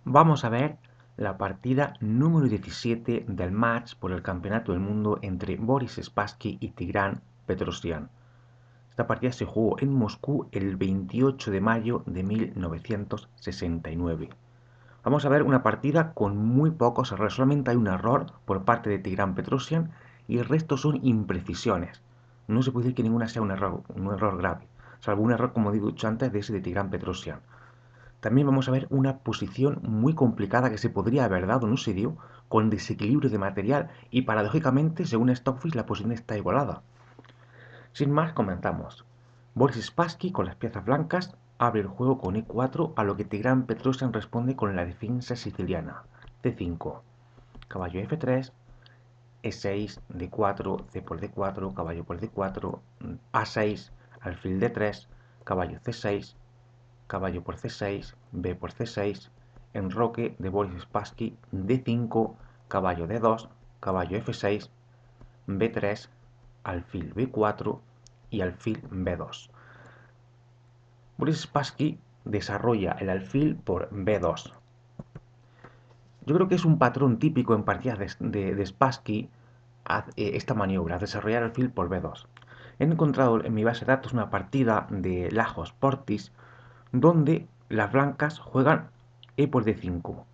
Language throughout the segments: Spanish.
Vamos a ver la partida número 17 del match por el Campeonato del Mundo entre Boris Spassky y Tigran Petrosyan. Esta partida se jugó en Moscú el 28 de mayo de 1969. Vamos a ver una partida con muy pocos errores. Solamente hay un error por parte de Tigran Petrosyan y el resto son imprecisiones. No se puede decir que ninguna sea un error grave, salvo un error, como he dicho antes, de ese de Tigran Petrosyan. También vamos a ver una posición muy complicada que se podría haber dado, no se dio, con desequilibrio de material y paradójicamente, según Stockfish, la posición está igualada. Sin más, comenzamos. Boris Spassky, con las piezas blancas, abre el juego con E4, a lo que Tigran Petrosyan responde con la defensa siciliana. C5, caballo F3, E6, D4, C por D4, caballo por D4, A6, alfil D3, caballo C6, caballo por C6, B por C6, enroque de Boris Spassky, D5, caballo D2, caballo F6, B3, alfil B4 y alfil B2. Boris Spassky desarrolla el alfil por B2. Yo creo que es un patrón típico en partidas de Spassky esta maniobra, desarrollar el alfil por B2. He encontrado en mi base de datos una partida de Lajos Portis donde las blancas juegan E por D5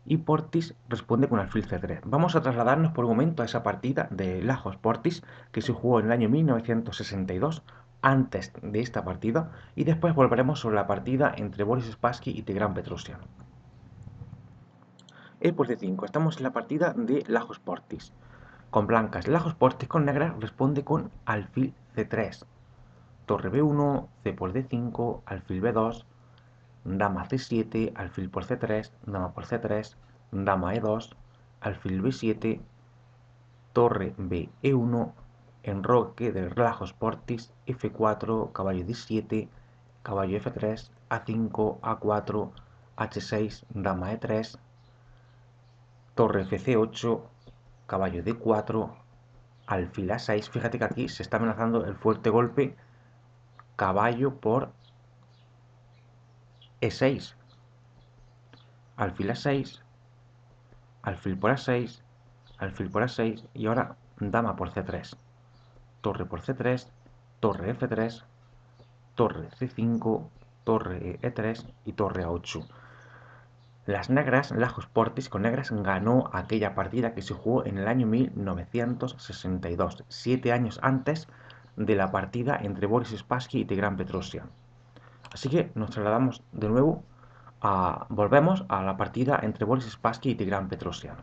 y Portis responde con alfil C3. Vamos a trasladarnos por un momento a esa partida de Lajos Portis que se jugó en el año 1962, antes de esta partida, y después volveremos sobre la partida entre Boris Spassky y Tigran Petrosyan. E por D5, estamos en la partida de Lajos Portis. Con blancas, Lajos Portis con negras responde con alfil C3. Torre B1, C por D5, alfil B2, dama C7, alfil por C3, dama por C3, dama E2, alfil B7, torre B E1, enroque de Lajos Portis, F4, caballo D7, caballo F3, A5, A4, H6, dama E3, torre FC8, caballo D4, alfil A6. Fíjate que aquí se está amenazando el fuerte golpe caballo por E6, alfil A6, alfil por A6, alfil por A6 y ahora dama por C3, torre por C3, torre F3, torre C5, torre E3 y torre A8. Las negras, Lajos Portis con negras ganó aquella partida que se jugó en el año 1962, 7 años antes de la partida entre Boris Spassky y Tigran Petrosyan. Así que nos trasladamos de nuevo volvemos a la partida entre Boris Spassky y Tigran Petrosyan.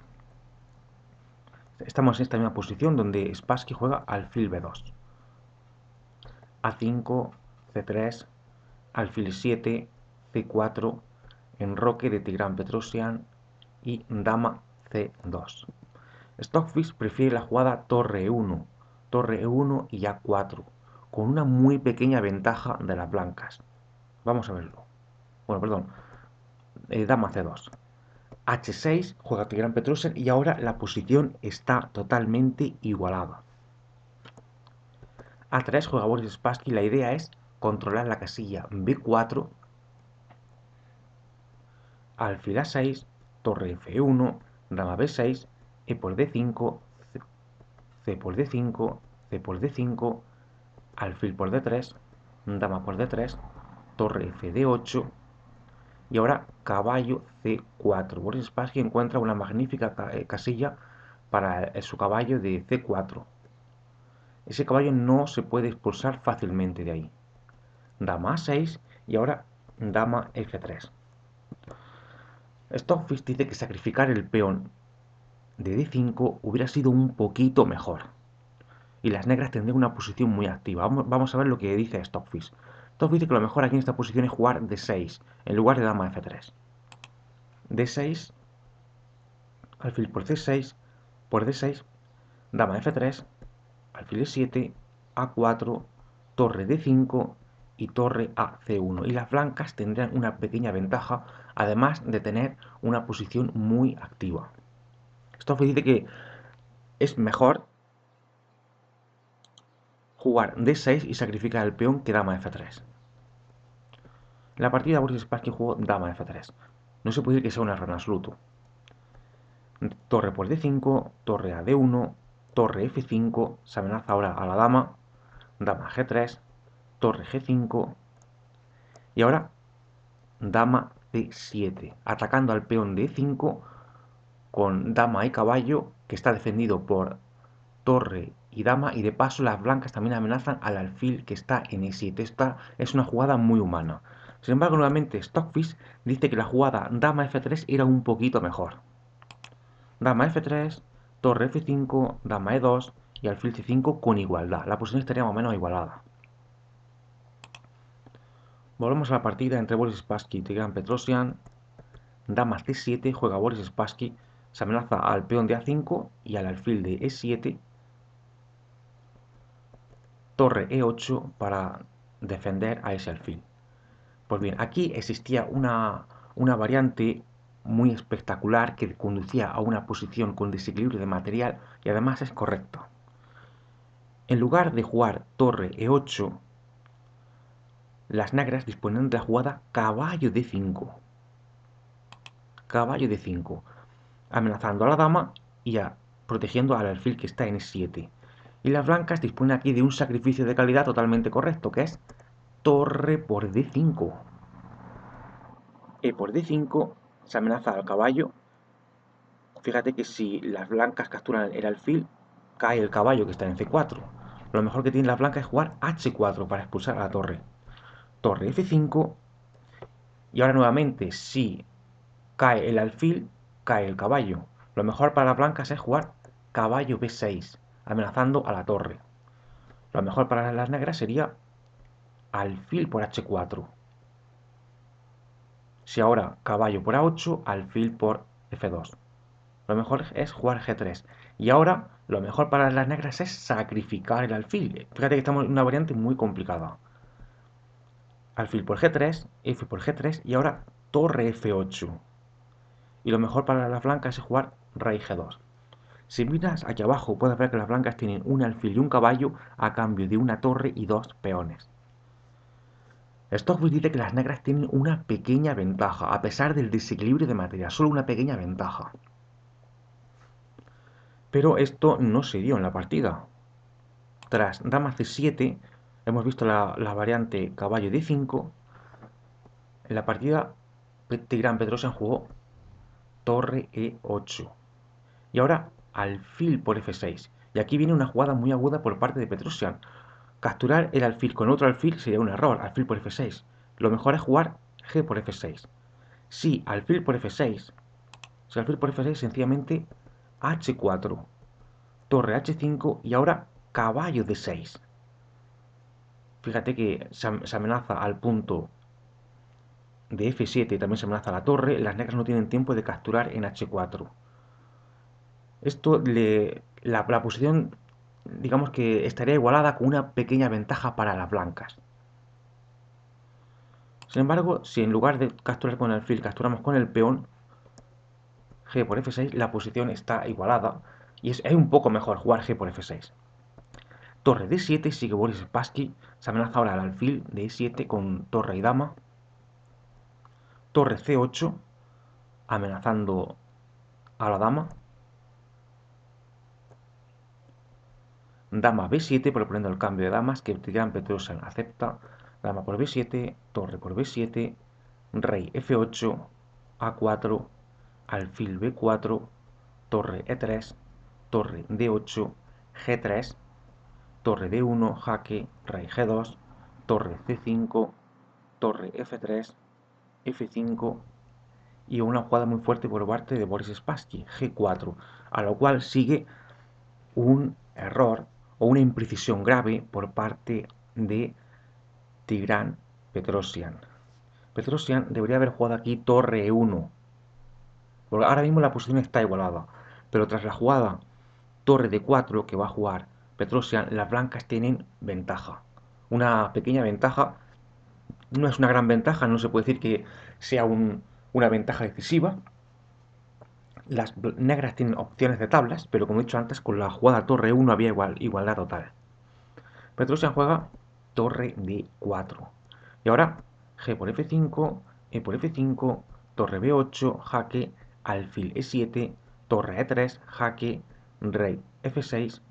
Estamos en esta misma posición donde Spassky juega alfil B2, A5, C3, alfil 7, C4, enroque de Tigran Petrosyan y dama C2. Stockfish prefiere la jugada torre E1 y A4, con una muy pequeña ventaja de las blancas. Vamos a verlo. Bueno, perdón, dama C2. H6 juega Tigran Petrosyan y ahora la posición está totalmente igualada. A3 juega Boris Spassky. La idea es controlar la casilla B4, alfil A6, torre F1, dama B6, E por D5, C por D5, C por D5, alfil por D3, dama por D3, torre F8y ahora caballo C4. Boris Spassky encuentra una magnífica casilla para su caballo de C4. Ese caballo no se puede expulsar fácilmente de ahí. Dama A6 y ahora dama F3. Stockfish dice que sacrificar el peón de D5 hubiera sido un poquito mejor y las negras tendrían una posición muy activa. Vamos a ver lo que dice Stockfish. Stockfish dice que lo mejor aquí en esta posición es jugar D6 en lugar de dama F3. D6, alfil por C6, por D6, dama F3, alfil E7, A4, torre D5 y torre a C1. Y las blancas tendrán una pequeña ventaja, además de tener una posición muy activa. Esto dice que es mejor jugar D6 y sacrificar el peón que dama F3. La partida Boris Spassky jugó dama F3. No se puede decir que sea un error en absoluto. Torre por D5, torre a D1, torre F5, se amenaza ahora a la dama, dama G3, torre G5 y ahora dama C7, atacando al peón de E5 con dama y caballo, que está defendido por torre y dama, y de paso las blancas también amenazan al alfil que está en E7. Esta es una jugada muy humana. Sin embargo, nuevamente Stockfish dice que la jugada dama F3 era un poquito mejor. Dama F3, torre F5, dama E2 y alfil C5 con igualdad. La posición estaría más o menos igualada. Volvemos a la partida entre Boris Spassky y Tigran Petrosian. Dama C7, juega Boris Spassky, se amenaza al peón de A5 y al alfil de E7. Torre E8 para defender a ese alfil. Pues bien, aquí existía una variante muy espectacular que conducía a una posición con desequilibrio de material y además es correcto. En lugar de jugar torre E8, las negras disponen de la jugada caballo D5. Caballo D5, amenazando a la dama y protegiendo al alfil que está en E7. Y las blancas disponen aquí de un sacrificio de calidad totalmente correcto, que es torre por D5. Por D5 se amenaza al caballo. Fíjate que si las blancas capturan el alfil, cae el caballo que está en C4. Lo mejor que tienen las blancas es jugar H4 para expulsar a la torre. Torre F5. Y ahora nuevamente, si cae el alfil, cae el caballo. Lo mejor para las blancas es jugar caballo B6, amenazando a la torre. Lo mejor para las negras sería alfil por H4. Si ahora caballo por A8, alfil por F2. Lo mejor es jugar G3. Y ahora lo mejor para las negras es sacrificar el alfil. Fíjate que estamos en una variante muy complicada. Alfil por G3, F por G3 y ahora torre F8. Y lo mejor para las blancas es jugar rey G2. Si miras aquí abajo puedes ver que las blancas tienen un alfil y un caballo a cambio de una torre y dos peones. Stockfish dice que las negras tienen una pequeña ventaja, a pesar del desequilibrio de material, solo una pequeña ventaja. Pero esto no se dio en la partida. Tras dama C7, hemos visto la variante caballo D5. En la partida, Tigran Petrosian jugó torre E8. Y ahora alfil por F6. Y aquí viene una jugada muy aguda por parte de Petrosian. Capturar el alfil con otro alfil sería un error, alfil por F6. Lo mejor es jugar G por F6. Si alfil por F6, si alfil por F6, sencillamente H4, torre H5 y ahora caballo D6. Fíjate que se amenaza al punto de F7 y también se amenaza la torre. Las negras no tienen tiempo de capturar en H4. La posición, digamos que estaría igualada con una pequeña ventaja para las blancas. Sin embargo, si en lugar de capturar con el alfil capturamos con el peón, G por F6, la posición está igualada y es un poco mejor jugar G por F6. Torre D7, sigue Boris Spassky, se amenaza ahora al alfil de E7 con torre y dama. Torre C8, amenazando a la dama. Dama B7, proponiendo el cambio de damas que Tigran Petrosian acepta. Dama por B7, torre por B7, rey F8, A4, alfil B4, torre E3, torre D8, G3, torre D1, jaque, rey G2, torre C5, torre F3, F5 y una jugada muy fuerte por parte de Boris Spassky, G4, a lo cual sigue un error o una imprecisión grave por parte de Tigran Petrosian. Petrosian debería haber jugado aquí torre E1, porque ahora mismo la posición está igualada, pero tras la jugada torre D4 que va a jugar Petrosian, las blancas tienen ventaja. Una pequeña ventaja, no es una gran ventaja, no se puede decir que sea una ventaja decisiva. Las negras tienen opciones de tablas, pero como he dicho antes, con la jugada torre 1 había igualdad total. Petrosian juega torre D4. Y ahora G por F5, E por F5, torre B8, jaque, alfil E7, torre E3, jaque, rey F6,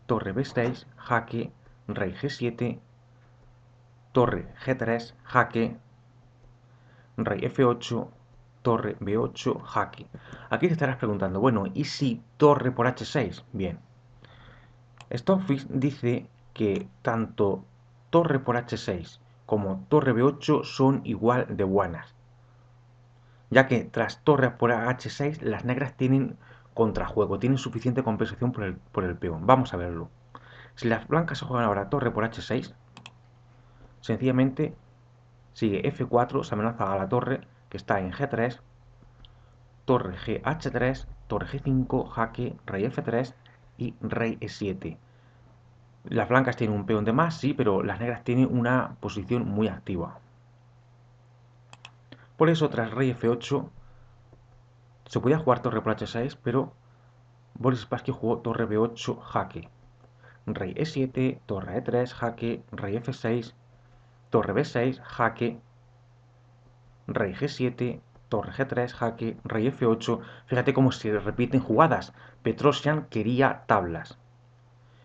torre B6, jaque, rey G7, torre G3, jaque, rey F8, torre B8, jaque. Aquí te estarás preguntando, bueno, ¿y si torre por H6? Bien, Stockfish dice que tanto torre por H6 como torre B8 son igual de buenas, ya que tras torre por H6 las negras tienen contrajuego, tienen suficiente compensación por el peón. Vamos a verlo. Si las blancas se juegan ahora torre por H6, sencillamente sigue F4, se amenaza a la torre que está en G3, torre GH3, torre G5, jaque, rey F3 y rey E7. Las blancas tienen un peón de más, sí, pero las negras tienen una posición muy activa. Por eso, tras rey F8, se podía jugar torre por H6, pero Boris Spassky jugó torre B8, jaque. Rey E7, torre E3, jaque, rey F6, torre B6, jaque, rey G7, torre G3, jaque, rey F8. Fíjate cómo se repiten jugadas. Petrosian quería tablas.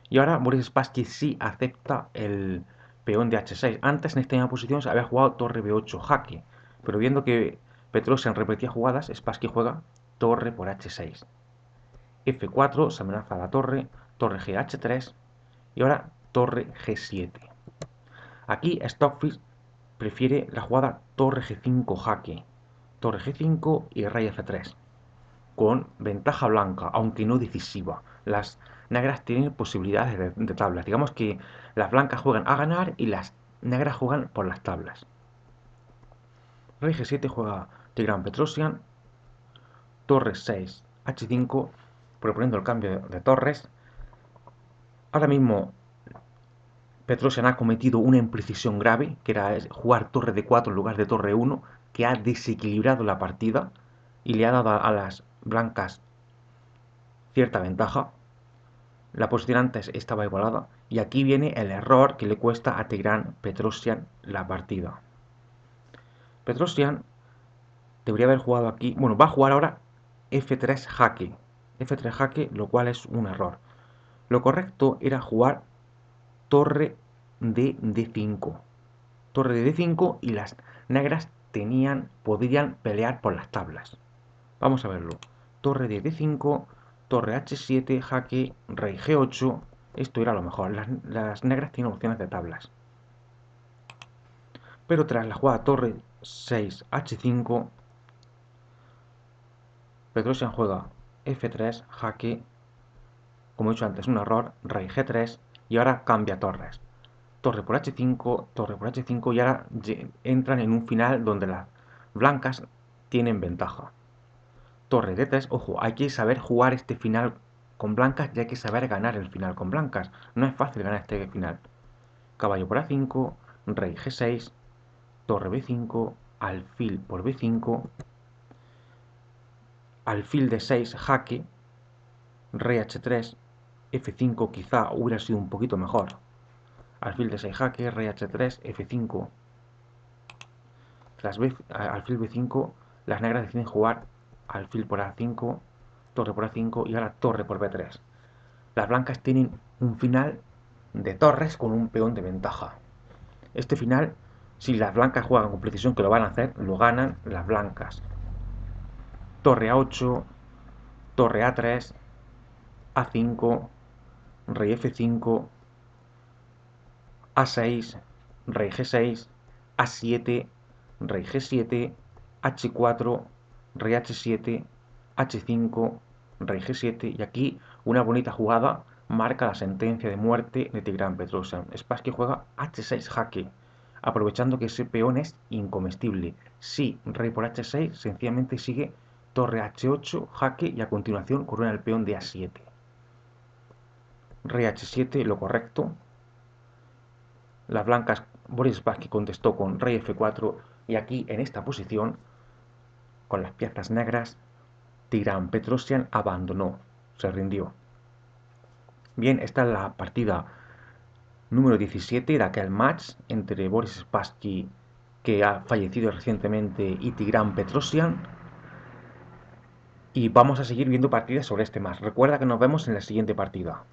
Y ahora Boris Spassky sí acepta el peón de H6. Antes en esta misma posición se había jugado torre B8 jaque, pero viendo que Petrosian repetía jugadas, Spassky juega torre por H6. F4 se amenaza a la torre, torre GH3 y ahora torre G7. Aquí Stockfish prefiere la jugada torre G5 jaque, torre G5 y rey F3, con ventaja blanca, aunque no decisiva. Las negras tienen posibilidades de tablas. Digamos que las blancas juegan a ganar y las negras juegan por las tablas. Rey G7 juega Tigran Petrosian, torre 6, H5, proponiendo el cambio de torres. Ahora mismo Petrosian ha cometido una imprecisión grave, que era jugar torre de 4 en lugar de torre 1, que ha desequilibrado la partida y le ha dado a las blancas cierta ventaja. La posición antes estaba igualada y aquí viene el error que le cuesta a Tigran Petrosian la partida. Petrosian debería haber jugado aquí, bueno, va a jugar ahora F3 jaque, F3 jaque, lo cual es un error. Lo correcto era jugar torre de D5, torre de D5 y las negras podrían pelear por las tablas. Vamos a verlo. Torre de D5, torre H7, jaque, rey G8. Esto era lo mejor. Las negras tienen opciones de tablas. Pero tras la jugada torre 6, H5, Petrosian juega F3, jaque. Como he dicho antes, un error. Rey G3 y ahora cambia torres. Torre por H5, torre por H5 y ahora entran en un final donde las blancas tienen ventaja. Torre D3, ojo, hay que saber jugar este final con blancas y hay que saber ganar el final con blancas. No es fácil ganar este final. Caballo por A5, rey G6, torre B5, alfil por B5, alfil D6, jaque, rey H3, F5 quizá hubiera sido un poquito mejor. Alfil D6 jaque, rey H3, F5. Tras alfil B5, las negras deciden jugar alfil por A5, torre por A5 y ahora torre por B3. Las blancas tienen un final de torres con un peón de ventaja. Este final, si las blancas juegan con precisión, que lo van a hacer, lo ganan las blancas. Torre A8, torre A3, A5, rey F5, A6, rey G6, A7, rey G7, H4, rey H7, H5, rey G7 y aquí una bonita jugada marca la sentencia de muerte de Tigran Petrosian. Spassky juega H6 jaque, aprovechando que ese peón es incomestible. Si rey por H6, sencillamente sigue torre H8 jaque y a continuación corona el peón de A7. Rey H7, lo correcto. Las blancas, Boris Spassky contestó con rey F4 y aquí en esta posición, con las piezas negras, Tigran Petrosian abandonó, se rindió. Bien, esta es la partida número 17 de aquel match entre Boris Spassky que ha fallecido recientemente, y Tigran Petrosian. Y vamos a seguir viendo partidas sobre este más. Recuerda que nos vemos en la siguiente partida.